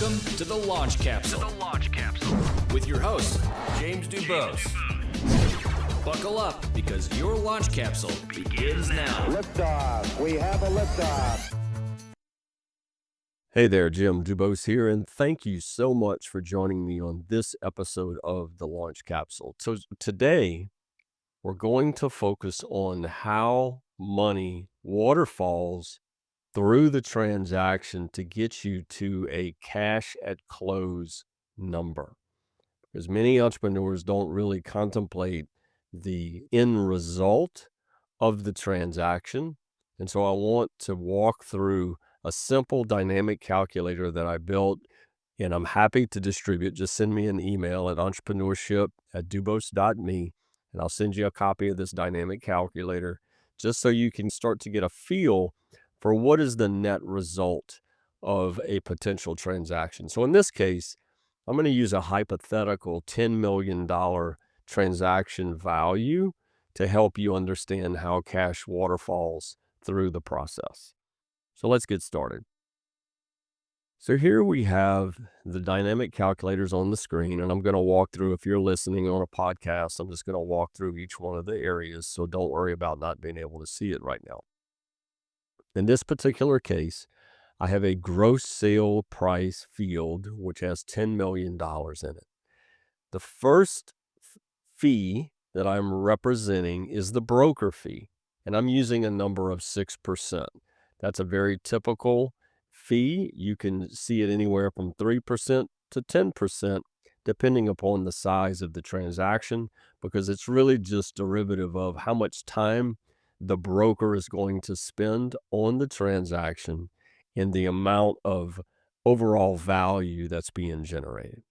Welcome to the Launch Capsule. With your host, James DuBos. Buckle up because your launch capsule begins now. Liftoff. We have a liftoff. Hey there, Jim DuBos here, and thank you so much for joining me on this episode of the Launch Capsule. So today, we're going to focus on how money waterfalls through the transaction to get you to a cash at close number. Because many entrepreneurs don't really contemplate the end result of the transaction. And so I want to walk through a simple dynamic calculator that I built, and I'm happy to distribute. Just send me an email at entrepreneurship@dubos.me, and I'll send you a copy of this dynamic calculator just so you can start to get a feel for what is the net result of a potential transaction. So in this case, I'm going to use a hypothetical $10 million transaction value to help you understand how cash waterfalls through the process. So let's get started. So here we have the dynamic calculators on the screen, and I'm going to walk through, if you're listening on a podcast, I'm just going to walk through each one of the areas, so don't worry about not being able to see it right now. In this particular case, I have a gross sale price field, which has $10 million in it. The first fee that I'm representing is the broker fee, and I'm using a number of 6%. That's a very typical fee. You can see it anywhere from 3% to 10%, depending upon the size of the transaction, because it's really just derivative of how much time the broker is going to spend on the transaction and the amount of overall value that's being generated.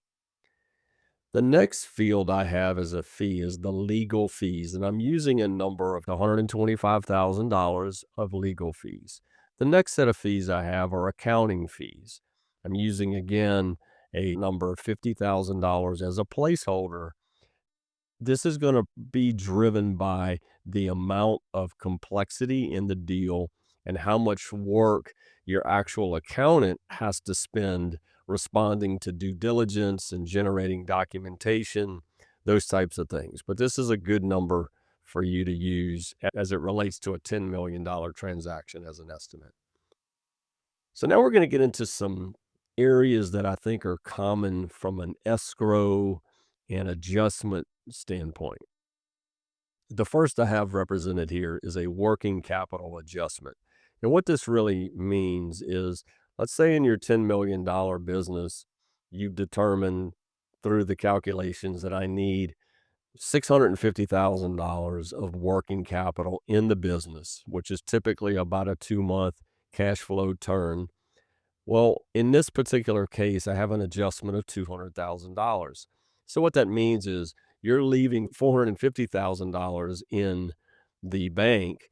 The next field I have as a fee is the legal fees, and I'm using a number of $125,000 of legal fees. The next set of fees I have are accounting fees. I'm using, again, a number of $50,000 as a placeholder. This is going to be driven by the amount of complexity in the deal and how much work your actual accountant has to spend responding to due diligence and generating documentation, those types of things. But this is a good number for you to use as it relates to a $10 million transaction as an estimate. So now we're going to get into some areas that I think are common from an escrow and adjustment standpoint. The first I have represented here is a working capital adjustment. And what this really means is, let's say in your $10 million business, you've determined through the calculations that I need $650,000 of working capital in the business, which is typically about a 2-month cash flow turn. Well, in this particular case, I have an adjustment of $200,000. So what that means is you're leaving $450,000 in the bank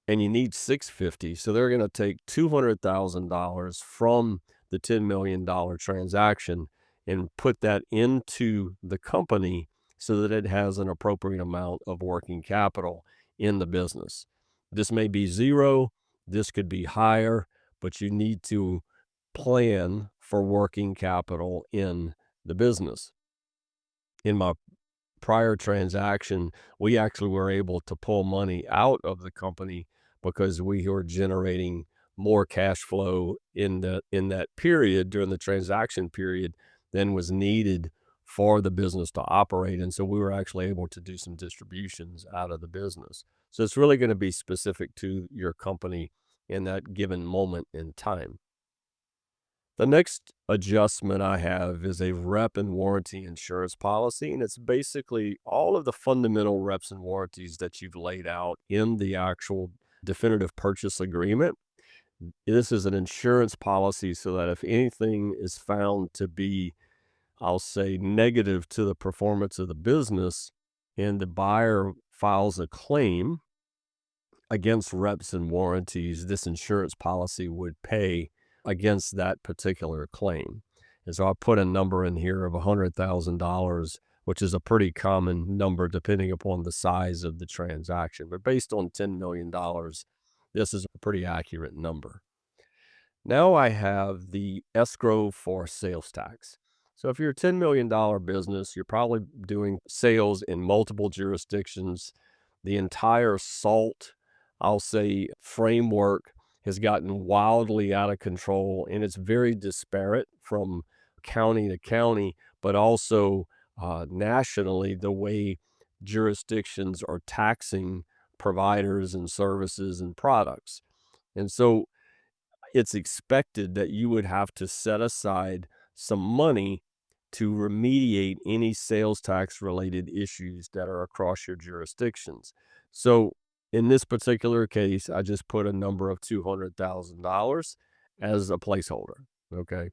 and you need $650,000. So they're going to take $200,000 from the $10 million transaction and put that into the company so that it has an appropriate amount of working capital in the business. This may be zero, this could be higher, but you need to plan for working capital in the business. In my prior transaction, we actually were able to pull money out of the company because we were generating more cash flow in that period, during the transaction period, than was needed for the business to operate. And so we were actually able to do some distributions out of the business. So it's really going to be specific to your company in that given moment in time. The next adjustment I have is a rep and warranty insurance policy, and it's basically all of the fundamental reps and warranties that you've laid out in the actual definitive purchase agreement. This is an insurance policy so that if anything is found to be, I'll say, negative to the performance of the business and the buyer files a claim against reps and warranties, this insurance policy would pay against that particular claim. And so I put a number in here of $100,000, which is a pretty common number depending upon the size of the transaction. But based on $10 million, this is a pretty accurate number. Now I have the escrow for sales tax. So if you're a $10 million business, you're probably doing sales in multiple jurisdictions. The entire SALT, I'll say, framework has gotten wildly out of control, and it's very disparate from county to county, but also nationally, the way jurisdictions are taxing providers and services and products. And so it's expected that you would have to set aside some money to remediate any sales tax related issues that are across your jurisdictions. So in this particular case, I just put a number of $200,000 as a placeholder. Okay.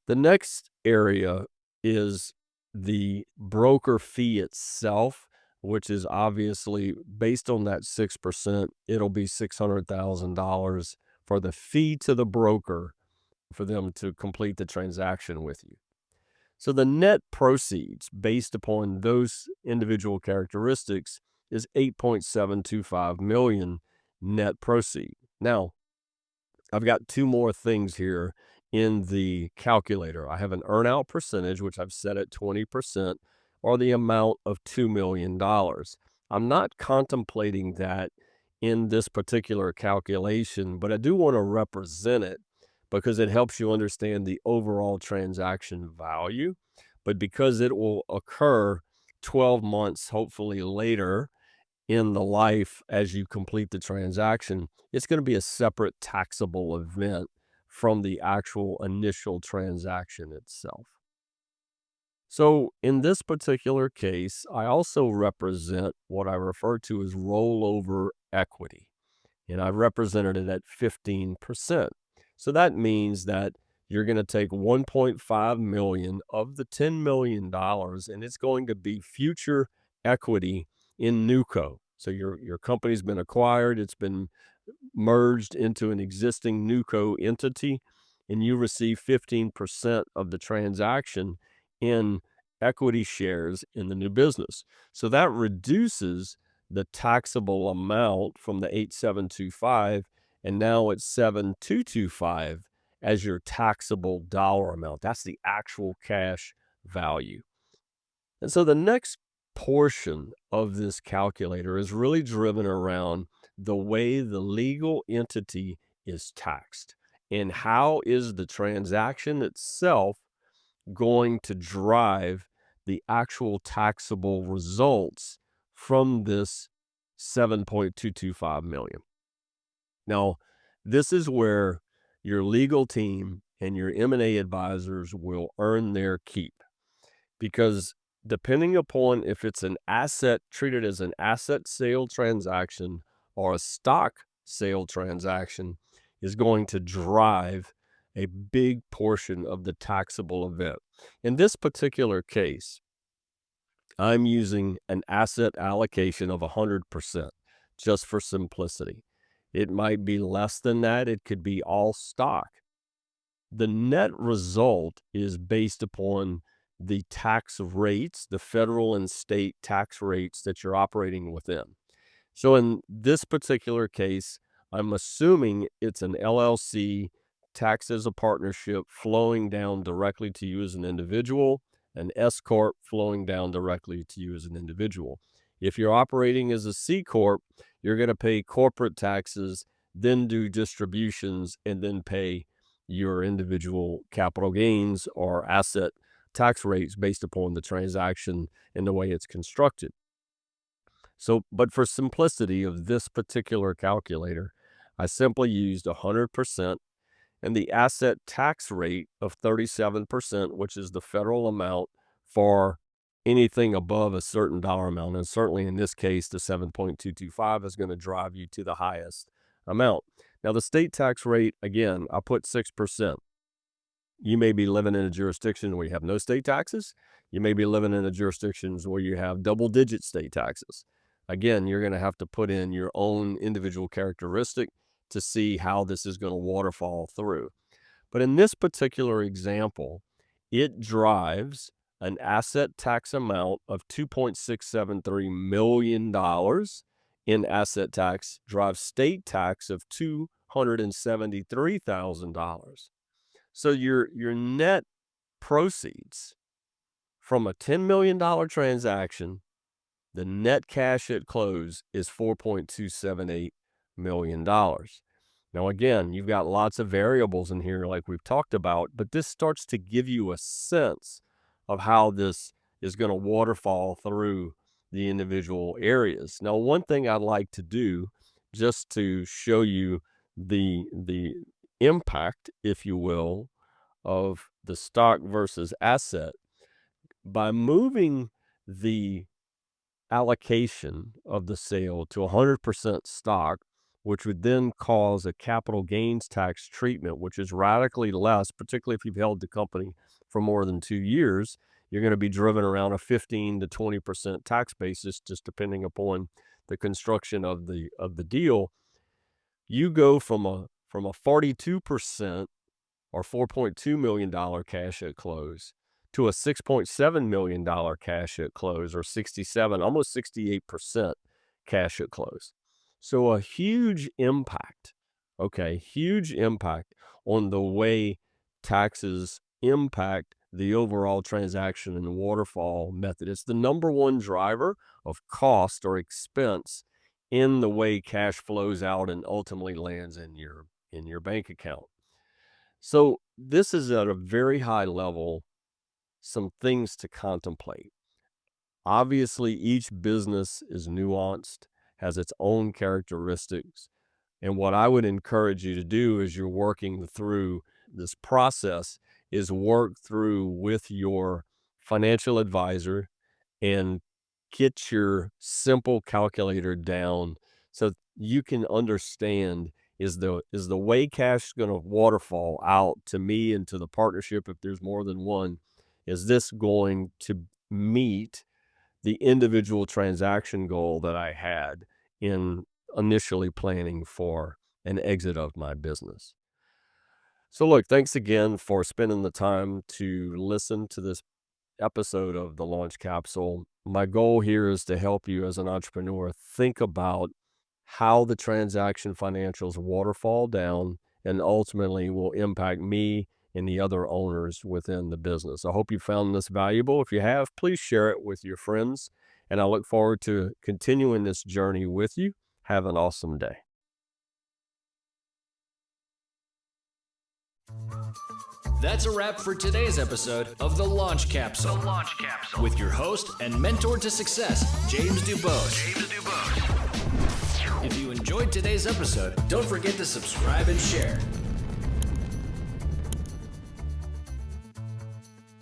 The next area is the broker fee itself, which is obviously based on that 6%, it'll be $600,000 for the fee to the broker for them to complete the transaction with you. So the net proceeds based upon those individual characteristics is 8.725 million net proceed. Now, I've got two more things here in the calculator. I have an earnout percentage, which I've set at 20%, or the amount of $2 million. I'm not contemplating that in this particular calculation, but I do want to represent it because it helps you understand the overall transaction value. But because it will occur 12 months, hopefully later, in the life as you complete the transaction, it's going to be a separate taxable event from the actual initial transaction itself. So in this particular case, I also represent what I refer to as rollover equity, and I represented it at 15%. So that means that you're going to take 1.5 million of the $10 million, and it's going to be future equity in Newco. So your company's been acquired, it's been merged into an existing Newco entity, and you receive 15% of the transaction in equity shares in the new business. So that reduces the taxable amount from the 8,725, and now it's 7,225 as your taxable dollar amount. That's the actual cash value. And so the next portion of this calculator is really driven around the way the legal entity is taxed and how is the transaction itself going to drive the actual taxable results from this 7.225 million. Now, this is where your legal team and your M&A advisors will earn their keep, because depending upon if it's an asset treated as an asset sale transaction or a stock sale transaction is going to drive a big portion of the taxable event. In this particular case, I'm using an asset allocation of 100% just for simplicity. It might be less than that. It could be all stock. The net result is based upon the tax rates, the federal and state tax rates that you're operating within. So in this particular case, I'm assuming it's an LLC taxed as a partnership flowing down directly to you as an individual, an S Corp flowing down directly to you as an individual. If you're operating as a C Corp, you're going to pay corporate taxes, then do distributions, and then pay your individual capital gains or asset tax rates based upon the transaction and the way it's constructed. So, but for simplicity of this particular calculator, I simply used 100% and the asset tax rate of 37%, which is the federal amount for anything above a certain dollar amount. And certainly in this case, the 7.225 is going to drive you to the highest amount. Now, the state tax rate, again, I put 6%. You may be living in a jurisdiction where you have no state taxes. You may be living in a jurisdiction where you have double-digit state taxes. Again, you're going to have to put in your own individual characteristic to see how this is going to waterfall through. But in this particular example, it drives an asset tax amount of $2.673 million in asset tax, drives state tax of $200,000 $873,000. So your net proceeds from a $10 million transaction, the net cash at close is $4.278 million. Now, again, you've got lots of variables in here like we've talked about, but this starts to give you a sense of how this is going to waterfall through the individual areas. Now, one thing I'd like to do just to show you the impact, if you will, of the stock versus asset, by moving the allocation of the sale to 100% stock, which would then cause a capital gains tax treatment, which is radically less, particularly if you've held the company for more than 2 years. You're going to be driven around a 15 to 20% tax basis, just depending upon the construction of the deal. You go from a 42% or $4.2 million cash at close to a $6.7 million cash at close, or 67, almost 68% cash at close. So a huge impact, huge impact on the way taxes impact the overall transaction in the waterfall method. It's the number one driver of cost or expense in the way cash flows out and ultimately lands in your bank account. So this is at a very high level, some things to contemplate. Obviously, each business is nuanced, has its own characteristics. And what I would encourage you to do as you're working through this process is work through with your financial advisor and get your simple calculator down so you can understand, is the way cash going to waterfall out to me and to the partnership, if there's more than one, is this going to meet the individual transaction goal that I had in initially planning for an exit of my business? So look, thanks again for spending the time to listen to this episode of the Launch Capsule. My goal here is to help you as an entrepreneur think about how the transaction financials waterfall down and ultimately will impact me and the other owners within the business. I hope you found this valuable. If you have, please share it with your friends, and I look forward to continuing this journey with you. Have an awesome day. That's a wrap for today's episode of The Launch Capsule. With your host and mentor to success, James DuBos. If you enjoyed today's episode, don't forget to subscribe and share.